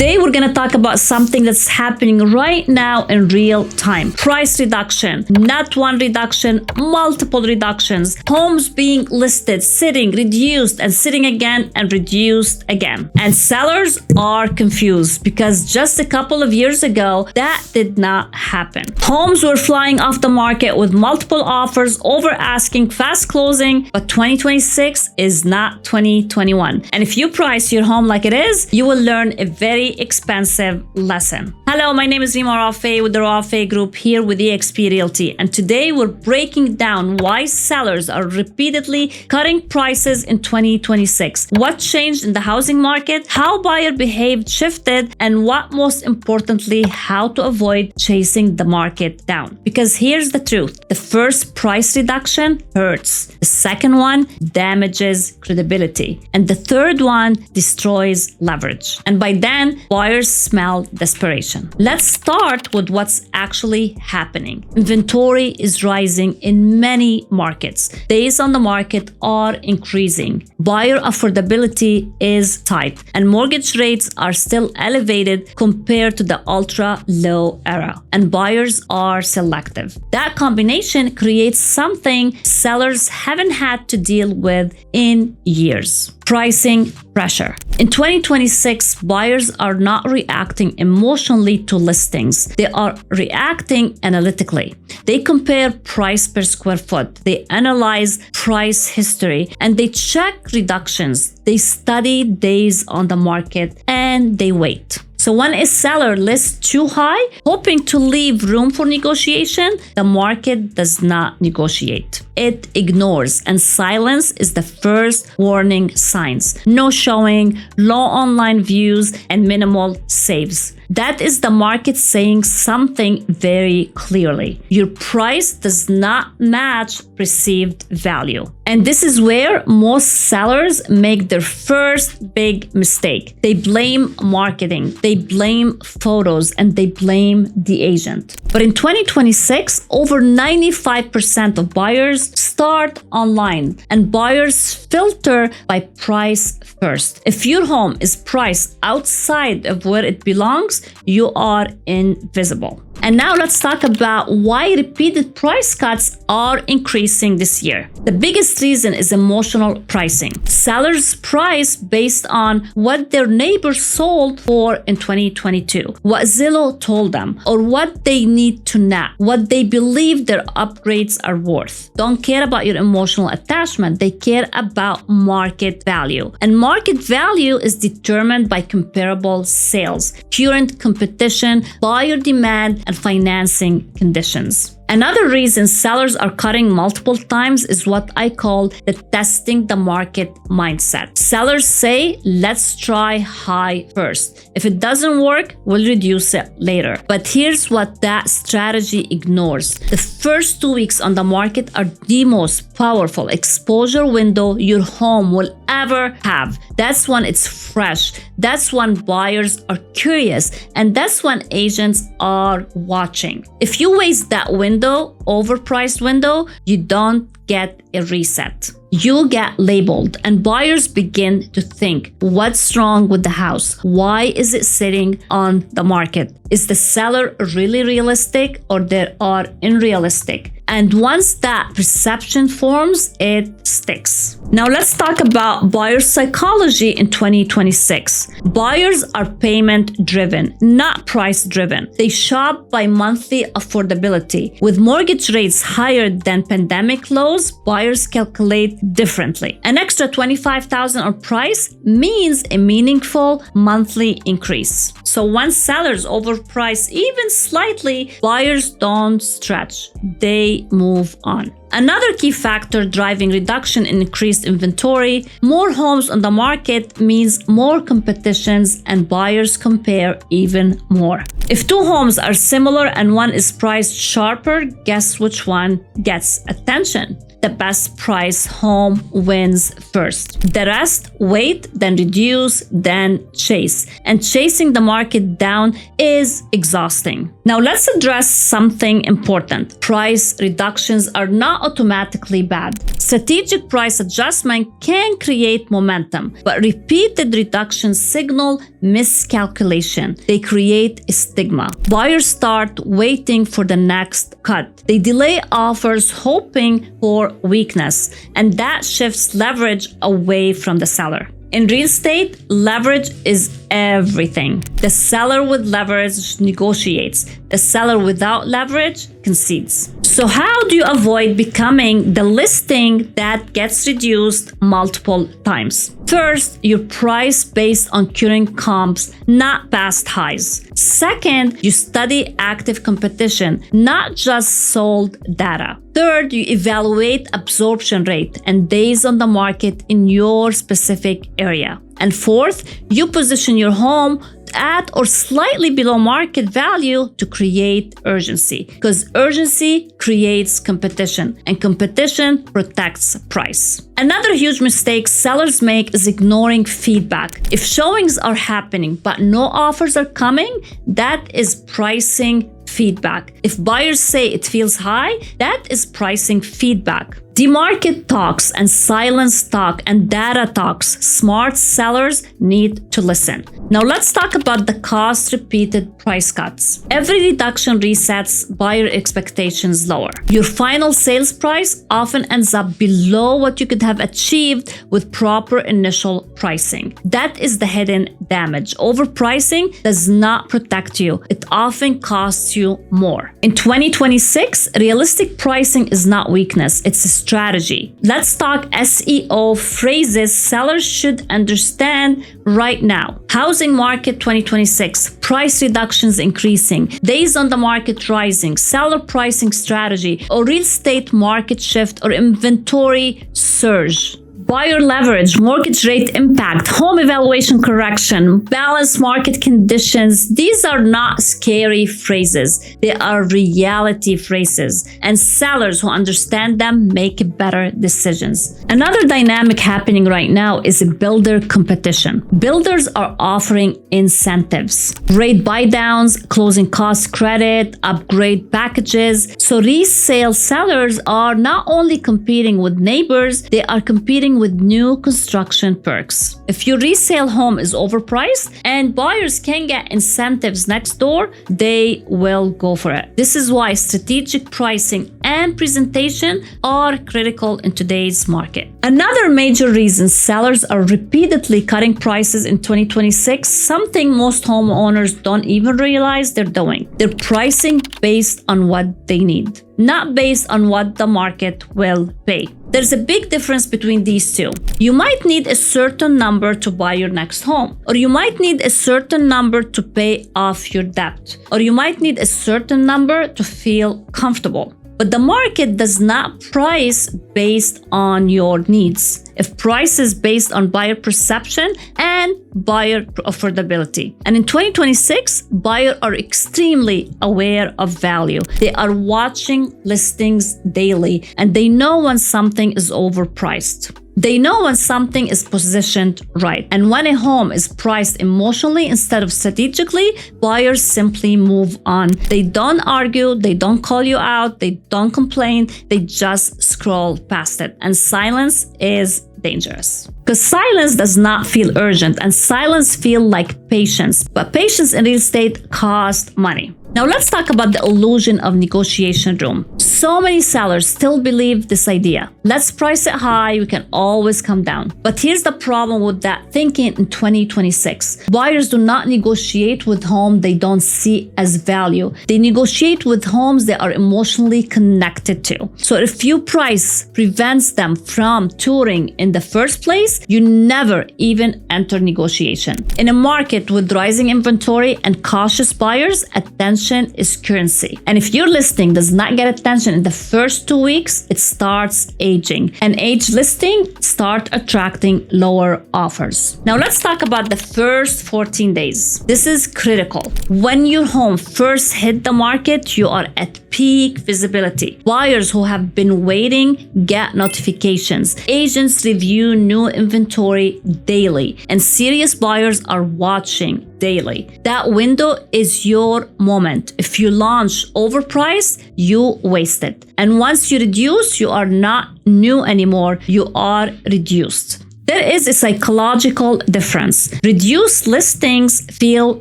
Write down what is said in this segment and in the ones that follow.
Today, we're going to talk about something that's happening right now in real time. Price reduction, not one reduction, multiple reductions. Homes being listed, sitting, reduced, and sitting again and reduced again. And sellers are confused because just a couple of years ago, that did not happen. Homes were flying off the market with multiple offers, over asking, fast closing, but 2026 is not 2021. And if you price your home like it is, you will learn a very expensive lesson. Hello, my name is Rima Rafeh with the Rafeh Group here with eXp Realty. And today we're breaking down why sellers are repeatedly cutting prices in 2026. What changed in the housing market, how buyer behavior shifted, and what most importantly, how to avoid chasing the market down. Because here's the truth. The first price reduction hurts. The second one damages credibility. And the third one destroys leverage. And by then, buyers smell desperation. Let's start with what's actually happening. Inventory is rising in many markets. Days on the market are increasing. Buyer affordability is tight, and mortgage rates are still elevated compared to the ultra-low era. And buyers are selective. That combination creates something sellers haven't had to deal with in years. Pricing pressure. In 2026, buyers are not reacting emotionally to listings. They are reacting analytically. They compare price per square foot. They analyze price history and they check reductions. They study days on the market and they wait. So when a seller lists too high, hoping to leave room for negotiation, the market does not negotiate. It ignores, and silence is the first warning signs. No showing, low online views, and minimal saves. That is the market saying something very clearly. Your price does not match perceived value. And this is where most sellers make their first big mistake. They blame marketing, they blame photos, and they blame the agent. But in 2026, over 95% of buyers start online, and buyers filter by price first. If your home is priced outside of where it belongs, you are invisible. And now let's talk about why repeated price cuts are increasing this year. The biggest reason is emotional pricing. Sellers price based on what their neighbors sold for in 2022, what Zillow told them, or what they need to know, what they believe their upgrades are worth. Don't care about your emotional attachment. They care about market value. And market value is determined by comparable sales, current competition, buyer demand, and financing conditions. Another reason sellers are cutting multiple times is what I call the testing the market mindset. Sellers say, let's try high first. If it doesn't work, we'll reduce it later. But here's what that strategy ignores. The first 2 weeks on the market are the most powerful exposure window your home will ever have. That's when it's fresh. That's when buyers are curious. And that's when agents are watching. If you waste that window, overpriced window, you don't get a reset. You get labeled and buyers begin to think, what's wrong with the house? Why is it sitting on the market? Is the seller really realistic or they are unrealistic? And once that perception forms, it sticks. Now let's talk about buyer psychology in 2026. Buyers are payment driven, not price driven. They shop by monthly affordability. With mortgage rates higher than pandemic lows, buyers calculate differently. An extra $25,000 on price means a meaningful monthly increase. So once sellers overprice even slightly, buyers don't stretch. They move on. Another key factor driving reduction in increased inventory, more homes on the market means more competitions and buyers compare even more. If two homes are similar and one is priced sharper, guess which one gets attention? the best price home wins first. The rest, wait, then reduce, then chase. And chasing the market down is exhausting. Now let's address something important. Price reductions are not automatically bad. Strategic price adjustment can create momentum, but repeated reductions signal miscalculation. They create a stigma. Buyers start waiting for the next cut. They delay offers hoping for weakness, and that shifts leverage away from the seller. In real estate, leverage is everything. The seller with leverage negotiates. The seller without leverage concedes. So how do you avoid becoming the listing that gets reduced multiple times? First, you price based on current comps, not past highs. Second, you study active competition, not just sold data. Third, you evaluate absorption rate and days on the market in your specific area. And fourth, you position your home at or slightly below market value to create urgency, because urgency creates competition and competition protects price. Another huge mistake sellers make is ignoring feedback. If showings are happening but no offers are coming, that is pricing feedback. If buyers say it feels high, that is pricing feedback. The market talks and silence talk and data talks. Smart sellers need to listen. Now let's talk about the cost repeated price cuts. Every reduction resets buyer expectations lower. Your final sales price often ends up below what you could have achieved with proper initial pricing. That is the hidden damage. Overpricing does not protect you. It often costs you more. In 2026, realistic pricing is not weakness, it's a strategy. Let's talk SEO phrases sellers should understand right now. Housing market 2026, price reductions increasing, days on the market rising, seller pricing strategy, or real estate market shift or inventory surge. Buyer leverage, mortgage rate impact, home evaluation correction, balanced market conditions. These are not scary phrases. They are reality phrases. And sellers who understand them make better decisions. Another dynamic happening right now is a builder competition. Builders are offering incentives, rate buy downs, closing cost credit, upgrade packages. So resale sellers are not only competing with neighbors, they are competing with new construction perks. If your resale home is overpriced and buyers can get incentives next door, they will go for it. This is why strategic pricing and presentation are critical in today's market. Another major reason sellers are repeatedly cutting prices in 2026, something most homeowners don't even realize they're doing. They're pricing based on what they need, not based on what the market will pay. There's a big difference between these two. You might need a certain number to buy your next home, or you might need a certain number to pay off your debt, or you might need a certain number to feel comfortable. But the market does not price based on your needs. It prices based on buyer perception and buyer affordability. And in 2026, buyers are extremely aware of value. They are watching listings daily, and they know when something is overpriced. They know when something is positioned right. And when a home is priced emotionally instead of strategically, buyers simply move on. They don't argue, they don't call you out, they don't complain, they just scroll past it. And silence is dangerous. Because silence does not feel urgent, and silence feels like patience. But patience in real estate costs money. Now let's talk about the illusion of negotiation room. So many sellers still believe this idea. Let's price it high, we can always come down. But here's the problem with that thinking in 2026. Buyers do not negotiate with homes they don't see as value. They negotiate with homes they are emotionally connected to. So if your price prevents them from touring in the first place, you never even enter negotiation. In a market with rising inventory and cautious buyers, attention attention is currency. And if your listing does not get attention in the first 2 weeks, it starts aging. And aged listing start attracting lower offers. Now let's talk about the first 14 days. This is critical. When your home first hit the market, you are at peak visibility. Buyers who have been waiting get notifications. Agents review new inventory daily, and serious buyers are watching daily. That window is your moment. If you launch overpriced, you waste it. And once you reduce, you are not new anymore. You are reduced. There is a psychological difference. Reduced listings feel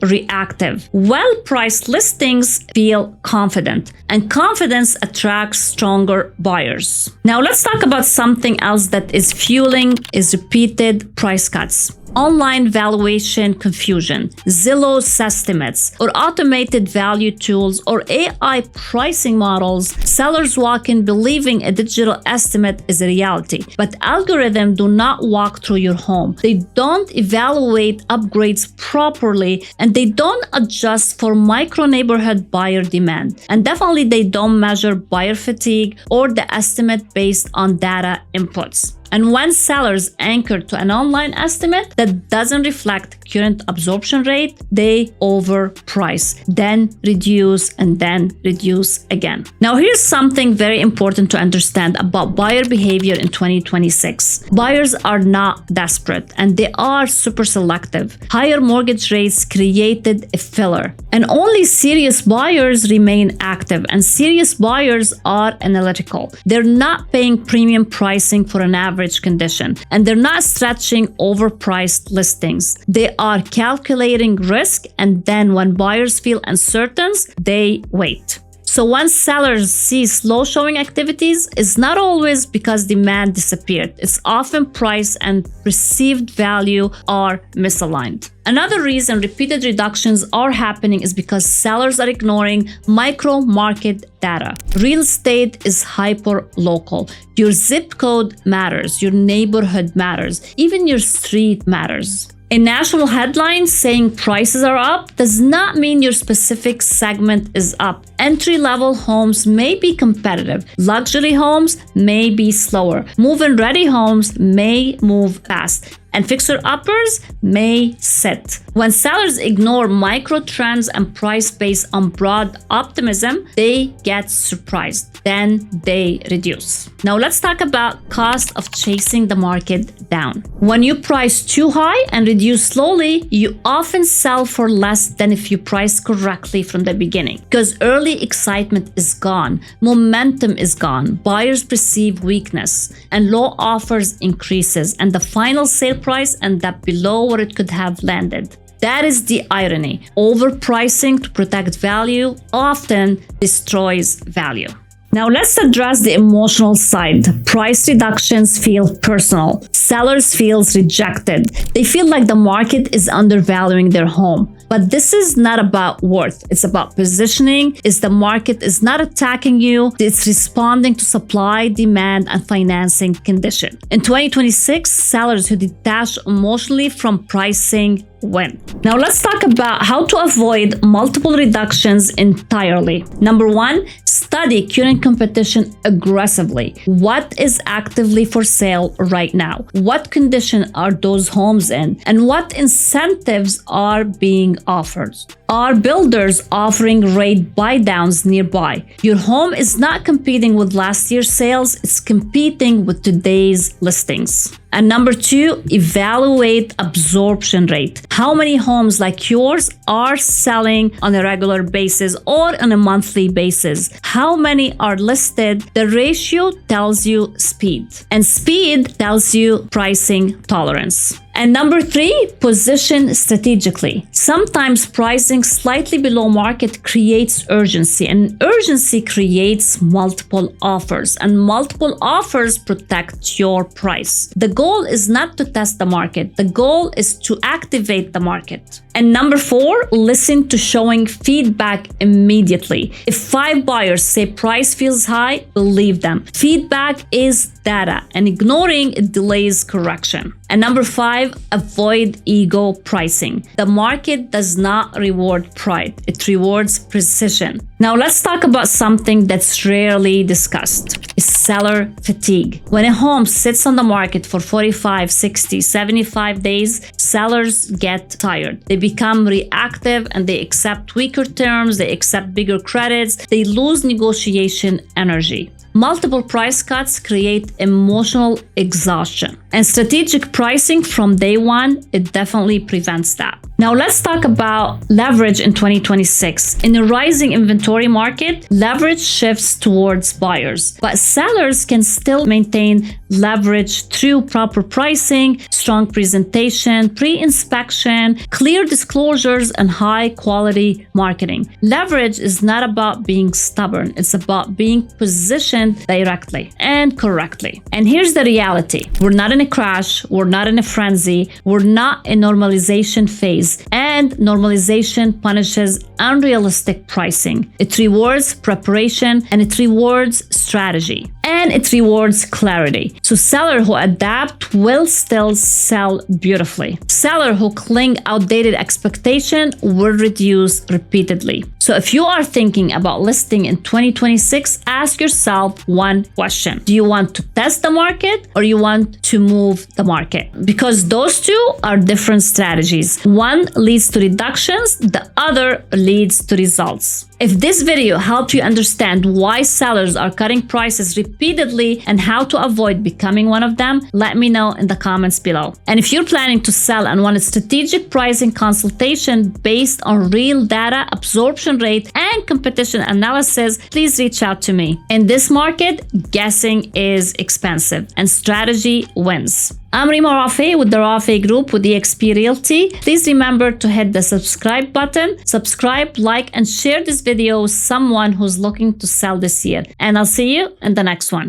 reactive. Well-priced listings feel confident, and confidence attracts stronger buyers. Now let's talk about something else that is fueling is repeated price cuts. Online valuation confusion, Zillow estimates, or automated value tools, or AI pricing models. Sellers walk in believing a digital estimate is a reality, but algorithms do not walk through your home. They don't evaluate upgrades properly, and they don't adjust for micro neighborhood buyer demand. And definitely they don't measure buyer fatigue or the estimate based on data inputs. And when sellers anchor to an online estimate that doesn't reflect current absorption rate, they overprice, then reduce, and then reduce again. Now, here's something very important to understand about buyer behavior in 2026. Buyers are not desperate, and they are super selective. Higher mortgage rates created a filler, and only serious buyers remain active, and serious buyers are analytical. They're not paying premium pricing for an average condition, and they're not stretching overpriced listings. They are calculating risk, and then when buyers feel uncertain, they wait. So when sellers see slow showing activities, it's not always because demand disappeared. It's often price and perceived value are misaligned. Another reason repeated reductions are happening is because sellers are ignoring micro market data. Real estate is hyper local. Your zip code matters, your neighborhood matters, even your street matters. A national headline saying prices are up does not mean your specific segment is up. Entry-level homes may be competitive. Luxury homes may be slower. Move-in ready homes may move fast. And fixer-uppers may sit. When sellers ignore micro trends and price based on broad optimism, they get surprised. Then they reduce. Now let's talk about cost of chasing the market down. When you price too high and reduce slowly, you often sell for less than if you price correctly from the beginning. Because early excitement is gone, momentum is gone, buyers perceive weakness, and low offers increases, and the final sale price end up below where it could have landed. That is the irony. Overpricing to protect value often destroys value. Now let's address the emotional side. Price reductions feel personal. Sellers feel rejected. They feel like the market is undervaluing their home. But this is not about worth. It's about positioning. The market is not attacking you. It's responding to supply, demand, and financing condition. In 2026, sellers who detach emotionally from pricing win. Now let's talk about how to avoid multiple reductions entirely. Number one, study current competition aggressively. What is actively for sale right now? What condition are those homes in? And what incentives are being offered? Are builders offering rate buy downs nearby? Your home is not competing with last year's sales, it's competing with today's listings. And number two, evaluate absorption rate. How many homes like yours are selling on a regular basis or on a monthly basis? How many are listed? The ratio tells you speed, and speed tells you pricing tolerance. And number three, position strategically. Sometimes pricing slightly below market creates urgency, and urgency creates multiple offers, and multiple offers protect your price. The goal is not to test the market. The goal is to activate the market. And number four, listen to showing feedback immediately. If 5 buyers say price feels high, believe them. Feedback is data, and ignoring it delays correction. And number 5, 5, avoid ego pricing. The market does not reward pride, it rewards precision. Now let's talk about something that's rarely discussed. Seller fatigue. When a home sits on the market for 45, 60, 75 days, sellers get tired. They become reactive and they accept weaker terms, they accept bigger credits, they lose negotiation energy. Multiple price cuts create emotional exhaustion. And strategic pricing from day one, it definitely prevents that. Now let's talk about leverage in 2026. In a rising inventory market, leverage shifts towards buyers, but sellers can still maintain leverage through proper pricing, strong presentation, pre-inspection, clear disclosures, and high quality marketing. Leverage is not about being stubborn, it's about being positioned directly and correctly. And here's the reality. We're not in a crash, we're not in a frenzy, we're not in normalization phase. And normalization punishes unrealistic pricing. It rewards preparation and it rewards strategy. And it rewards clarity. So sellers who adapt will still sell beautifully. Sellers who cling outdated expectation will reduce repeatedly. So if you are thinking about listing in 2026, ask yourself one question. Do you want to test the market or you want to move the market? Because those two are different strategies. One leads to reductions, the other leads to results. If this video helped you understand why sellers are cutting prices repeatedly and how to avoid becoming one of them, let me know in the comments below. And if you're planning to sell and want a strategic pricing consultation based on real data, absorption rate, and competition analysis, please reach out to me. In this market, guessing is expensive and strategy wins. I'm Rima Rafeh with the Rafeh Group with eXp Realty. Please remember to hit the subscribe button, subscribe, like, and share this video with someone who's looking to sell this year. And I'll see you in the next one.